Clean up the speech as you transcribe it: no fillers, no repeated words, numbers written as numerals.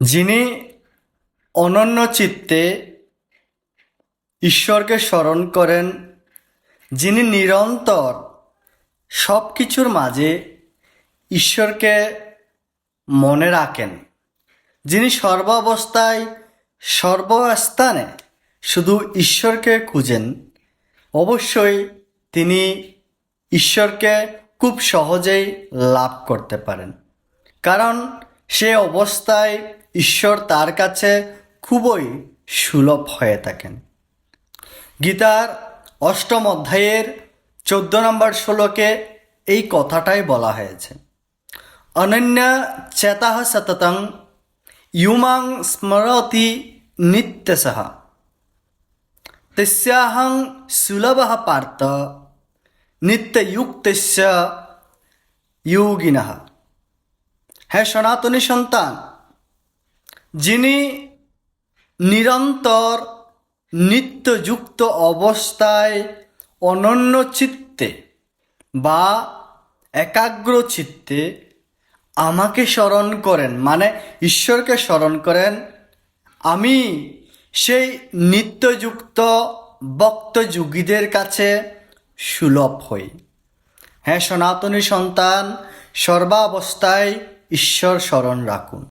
যিনি অনন্য চিত্তে ঈশ্বরকে স্মরণ করেন, যিনি নিরন্তর সব কিছুর মাঝে ঈশ্বরকে মনে রাখেন, যিনি সর্বাবস্থায় সর্বস্থানে শুধু ঈশ্বরকে খুঁজেন, অবশ্যই তিনি ঈশ্বরকে খুব সহজেই লাভ করতে পারেন। কারণ সে অবস্থায় ঈশ্বর তার কাছে খুবই সুলভ হয়ে থাকেন। গীতার 8ম অধ্যায়ের 14 নম্বর শ্লোকে এই কথাটাই বলা হয়েছে, অনন্য চেতাঃ সততং ইমাং স্মরতি নিত্যশঃ তস্যাহং সুলভঃ পার্থ নিত্যযুক্তস্য যোগিনঃ। হে সনাতনী সন্তান, যিনি নিরন্তর নিত্যযুক্ত অবস্থায় অনন্য চিত্তে বা একাগ্র চিত্তে আমাকে স্মরণ করেন, মানে ঈশ্বরকে স্মরণ করেন, আমি সেই নিত্যযুক্ত ভক্তযোগীদের কাছে সুলভ হই। হ্যাঁ সনাতনী সন্তান, সর্বাবস্থায় ঈশ্বর স্মরণ রাখুন।